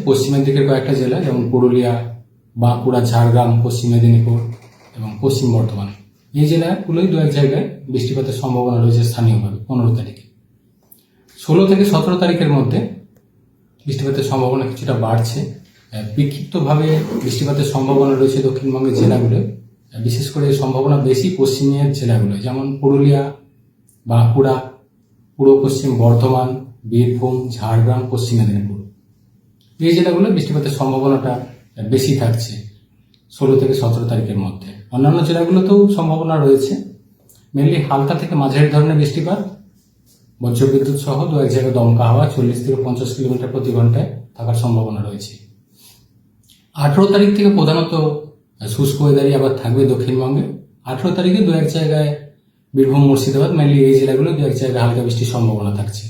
পশ্চিমের দিকের কয়েকটা জেলা, যেমন পুরুলিয়া, বাঁকুড়া, ঝাড়গ্রাম, পশ্চিম মেদিনীপুর এবং পশ্চিম বর্ধমান। এই জেলাগুলোই দু এক জায়গায় বৃষ্টিপাতের সম্ভাবনা রয়েছে স্থানীয়ভাবে 15 তারিখে। 16 থেকে 17 তারিখের মধ্যে বৃষ্টিপাতের সম্ভাবনা কিছুটা বাড়ছে। বিক্ষিপ্তভাবে বৃষ্টিপাতের সম্ভাবনা রয়েছে দক্ষিণবঙ্গের জেলাগুলো, বিশেষ করে সম্ভাবনা বেশি পশ্চিমের জেলাগুলো, যেমন পুরুলিয়া, বাঁকুড়া, পূর্ব পশ্চিম বর্ধমান, বীরভূম, ঝাড়গ্রাম, পশ্চিম মেদিনীপুর। এই জেলাগুলো বৃষ্টিপাতের সম্ভাবনাটা বেশি থাকছে 16 থেকে 17 তারিখের মধ্যে। অন্যান্য জেলাগুলোতেও সম্ভাবনা রয়েছে, মেনলি হালকা থেকে মাঝারি ধরনের বৃষ্টিপাত, বজ্রবিদ্যুৎ সহ দু এক জায়গায় দমকা হাওয়া 40 থেকে 50 কিলোমিটার প্রতি ঘন্টায় থাকার সম্ভাবনা রয়েছে। 18 তারিখ থেকে প্রধানত শুষ্ক ওয়েদারই আবার থাকবে দক্ষিণবঙ্গে। 18 তারিখে দু এক জায়গায় বীরভূম, মুর্শিদাবাদ, মেনলি এই জেলাগুলো দু এক জায়গায় হালকা বৃষ্টির সম্ভাবনা থাকছে।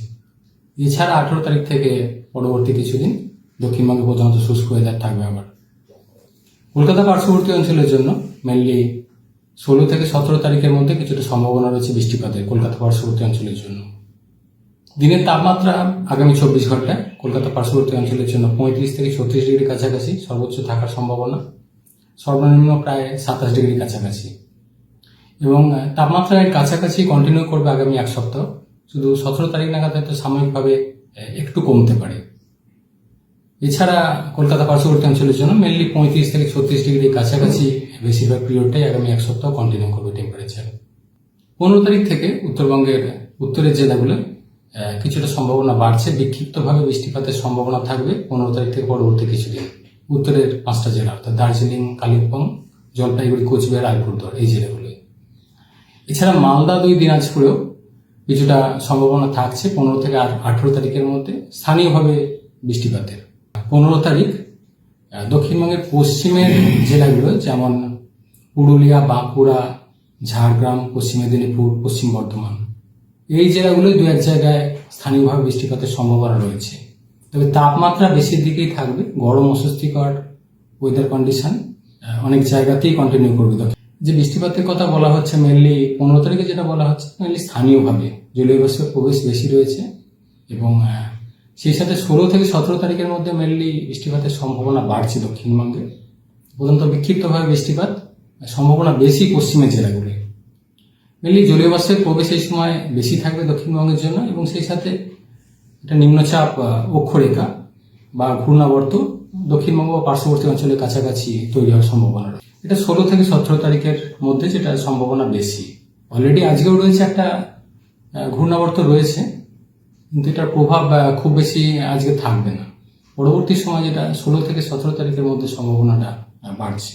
এছাড়া 18 তারিখ থেকে পরবর্তী কিছুদিন দক্ষিণবঙ্গে প্রধানত শুষ্ক ওয়েদার থাকবে। আবার কলকাতা পার্শ্ববর্তী অঞ্চলের জন্য মেনলি 16 থেকে 17 তারিখের মধ্যে কিছুটা সম্ভাবনা রয়েছে বৃষ্টিপাতের কলকাতা পার্শ্ববর্তী অঞ্চলের জন্য। দিনের তাপমাত্রা আগামী 24 ঘন্টায় কলকাতা পার্শ্ববর্তী অঞ্চলের জন্য 35 থেকে 36 ডিগ্রি কাছাকাছি সর্বোচ্চ থাকার সম্ভাবনা, সর্বনিম্ন প্রায় 27 ডিগ্রি কাছাকাছি। এবং তাপমাত্রার কাছাকাছি কন্টিনিউ করবে আগামী এক সপ্তাহ। শুধু 17 তারিখ নাগাদ হয়তো সাময়িকভাবে একটু কমতে পারে। এছাড়া কলকাতা পার্শ্ববর্তী অঞ্চলের জন্য মেনলি 35 থেকে 36 ডিগ্রি কাছাকাছি বেশিরভাগ পিরিয়ডটাই আগামী এক সপ্তাহ কন্টিনিউ করবে টেম্পারেচার। 15 তারিখ থেকে উত্তরবঙ্গের উত্তরের জেলাগুলো কিছুটা সম্ভাবনা বাড়ছে, বিক্ষিপ্তভাবে বৃষ্টিপাতের সম্ভাবনা থাকবে 15 তারিখ থেকে পরবর্তী কিছুদিন। উত্তরের 5টা জেলা অর্থাৎ দার্জিলিং, কালিম্পং, জলপাইগুড়ি, কোচবিহার, আলিপুরদুয়ার এই জেলাগুলো। এছাড়া মালদা, 2 দিনাজপুরেও কিছুটা সম্ভাবনা থাকছে 15 থেকে 18 তারিখের মধ্যে স্থানীয়ভাবে বৃষ্টিপাতের। 15 তারিখ দক্ষিণবঙ্গের পশ্চিমের জেলাগুলো, যেমন পুরুলিয়া, বাঁকুড়া, ঝাড়গ্রাম, পশ্চিম মেদিনীপুর, পশ্চিম বর্ধমান, এই জেলাগুলোই দু এক জায়গায় স্থানীয়ভাবে বৃষ্টিপাতের সম্ভাবনা রয়েছে। তবে তাপমাত্রা বেশির দিকেই থাকবে, গরম অস্বস্তিকর ওয়েদার কন্ডিশন অনেক জায়গাতেই কন্টিনিউ করবে। যে বৃষ্টিপাতের কথা বলা হচ্ছে মেনলি 15 তারিখে যেটা বলা হচ্ছে মেনলি স্থানীয়ভাবে জলীয় বাষ্পের প্রবেশ বেশি রয়েছে, এবং সেই সাথে 16 থেকে 17 তারিখের মধ্যে মেনলি বৃষ্টিপাতের সম্ভাবনা বাড়ছে দক্ষিণবঙ্গে। প্রধানত বিক্ষিপ্তভাবে বৃষ্টিপাত সম্ভাবনা বেশি পশ্চিমের জেলাগুলি। মেনলি জলীয় বাষ্পের প্রবেশ এই সময় বেশি থাকবে দক্ষিণবঙ্গের জন্য, এবং সেই সাথে একটা নিম্নচাপ অক্ষরেখা বা ঘূর্ণাবর্ত দক্ষিণবঙ্গ ও পার্শ্ববর্তী অঞ্চলের কাছাকাছি তৈরি হওয়ার সম্ভাবনা রয়েছে। এটা 16 থেকে 17 তারিখের মধ্যে যেটা সম্ভাবনা বেশি। অলরেডি আজকেও রয়েছে একটা ঘূর্ণাবর্ত রয়েছে, কিন্তু এটার প্রভাব খুব বেশি আজকে থাকবে না। পরবর্তী সময় যেটা 16 থেকে 17 তারিখের মধ্যে সম্ভাবনাটা বাড়ছে।